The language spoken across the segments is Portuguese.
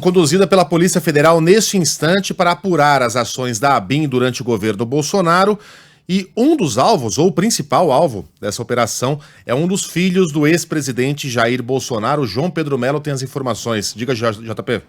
Conduzida pela Polícia Federal neste instante para apurar as ações da ABIN durante o governo Bolsonaro. E um dos alvos, ou o principal alvo dessa operação, é um dos filhos do ex-presidente Jair Bolsonaro. João Pedro Melo tem as informações. Diga, JP.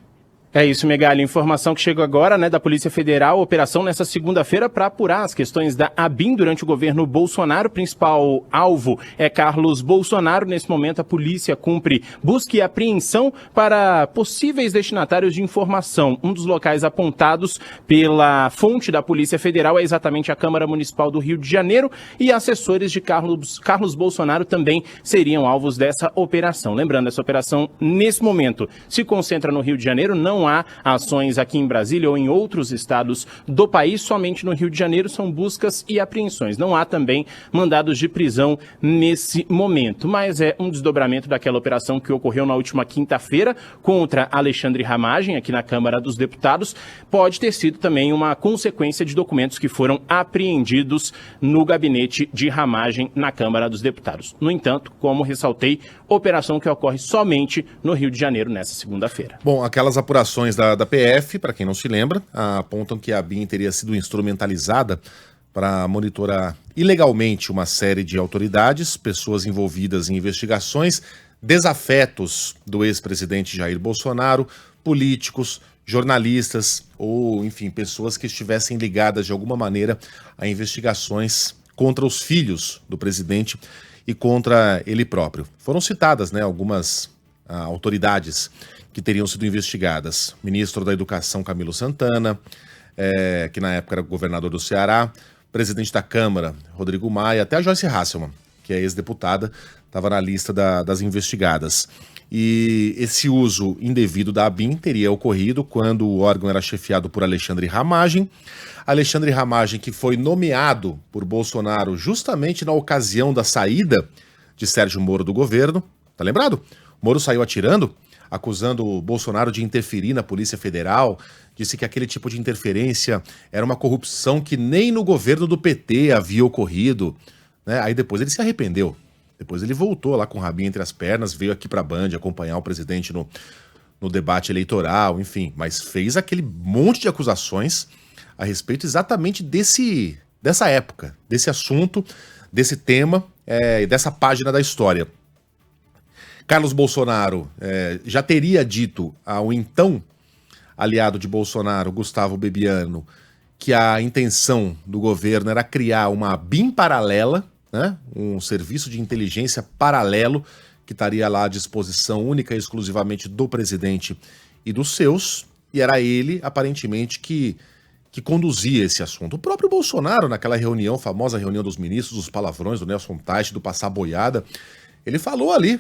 É isso, Megali. Informação que chegou agora, da Polícia Federal, operação nessa segunda-feira para apurar as questões da ABIN durante o governo Bolsonaro. O principal alvo é Carlos Bolsonaro. Nesse momento, a polícia cumpre busca e apreensão para possíveis destinatários de informação. Um dos locais apontados pela fonte da Polícia Federal é exatamente a Câmara Municipal do Rio de Janeiro, e assessores de Carlos Bolsonaro também seriam alvos dessa operação. Lembrando, essa operação, nesse momento, se concentra no Rio de Janeiro. Não há ações aqui em Brasília ou em outros estados do país, somente no Rio de Janeiro são buscas e apreensões. Não há também mandados de prisão nesse momento, mas é um desdobramento daquela operação que ocorreu na última quinta-feira contra Alexandre Ramagem, aqui na Câmara dos Deputados. Pode ter sido também uma consequência de documentos que foram apreendidos no gabinete de Ramagem na Câmara dos Deputados. No entanto, como ressaltei, operação que ocorre somente no Rio de Janeiro nessa segunda-feira. Bom, aquelas apurações da PF, para quem não se lembra, apontam que a ABIN teria sido instrumentalizada para monitorar ilegalmente uma série de autoridades, pessoas envolvidas em investigações, desafetos do ex-presidente Jair Bolsonaro, políticos, jornalistas ou, enfim, pessoas que estivessem ligadas de alguma maneira a investigações contra os filhos do presidente e contra ele próprio. Foram citadas, algumas autoridades que teriam sido investigadas. Ministro da Educação, Camilo Santana, que na época era governador do Ceará, presidente da Câmara, Rodrigo Maia, até a Joyce Hasselmann, que é ex-deputada, estava na lista das investigadas. E esse uso indevido da ABIN teria ocorrido quando o órgão era chefiado por Alexandre Ramagem. Alexandre Ramagem, que foi nomeado por Bolsonaro justamente na ocasião da saída de Sérgio Moro do governo. Tá lembrado? Moro saiu atirando, acusando o Bolsonaro de interferir na Polícia Federal, disse que aquele tipo de interferência era uma corrupção que nem no governo do PT havia ocorrido, Aí depois ele se arrependeu, depois ele voltou lá com o rabinho entre as pernas, veio aqui para a Band acompanhar o presidente no debate eleitoral, enfim, mas fez aquele monte de acusações a respeito exatamente dessa época, desse assunto, desse tema e dessa página da história. Carlos Bolsonaro já teria dito ao então aliado de Bolsonaro, Gustavo Bebiano, que a intenção do governo era criar uma ABIN paralela, um serviço de inteligência paralelo que estaria lá à disposição única e exclusivamente do presidente e dos seus, e era ele, aparentemente, que conduzia esse assunto. O próprio Bolsonaro, naquela reunião, famosa reunião dos ministros, dos palavrões, do Nelson Teich, do passar boiada, ele falou ali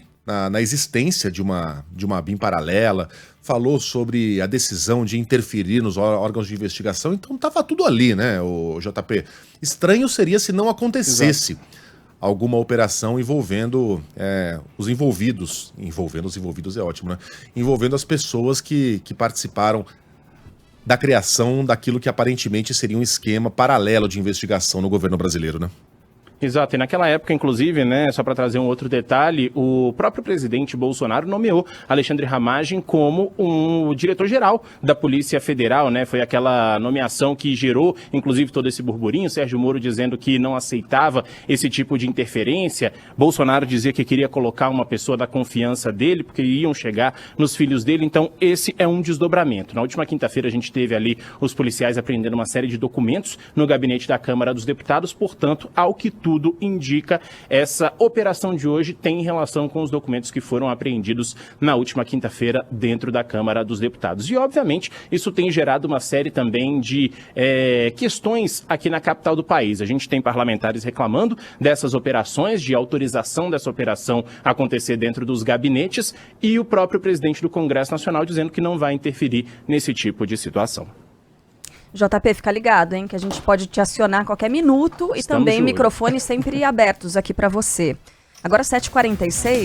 na existência de uma ABIN paralela, falou sobre a decisão de interferir nos órgãos de investigação, então estava tudo ali, o JP. Estranho seria se não acontecesse alguma operação envolvendo os envolvidos, envolvendo é ótimo, envolvendo as pessoas que participaram da criação daquilo que aparentemente seria um esquema paralelo de investigação no governo brasileiro, Exato, e naquela época, inclusive, só para trazer um outro detalhe, o próprio presidente Bolsonaro nomeou Alexandre Ramagem como um diretor-geral da Polícia Federal, Foi aquela nomeação que gerou, inclusive, todo esse burburinho, Sérgio Moro dizendo que não aceitava esse tipo de interferência, Bolsonaro dizia que queria colocar uma pessoa da confiança dele, porque iam chegar nos filhos dele, então esse é um desdobramento. Na última quinta-feira a gente teve ali os policiais apreendendo uma série de documentos no gabinete da Câmara dos Deputados, portanto, ao que tudo indica, essa operação de hoje tem relação com os documentos que foram apreendidos na última quinta-feira dentro da Câmara dos Deputados. E, obviamente, isso tem gerado uma série também de questões aqui na capital do país. A gente tem parlamentares reclamando dessas operações, de autorização dessa operação acontecer dentro dos gabinetes, e o próprio presidente do Congresso Nacional dizendo que não vai interferir nesse tipo de situação. JP, fica ligado, que a gente pode te acionar a qualquer minuto e também microfones sempre abertos aqui para você. Agora 7h46.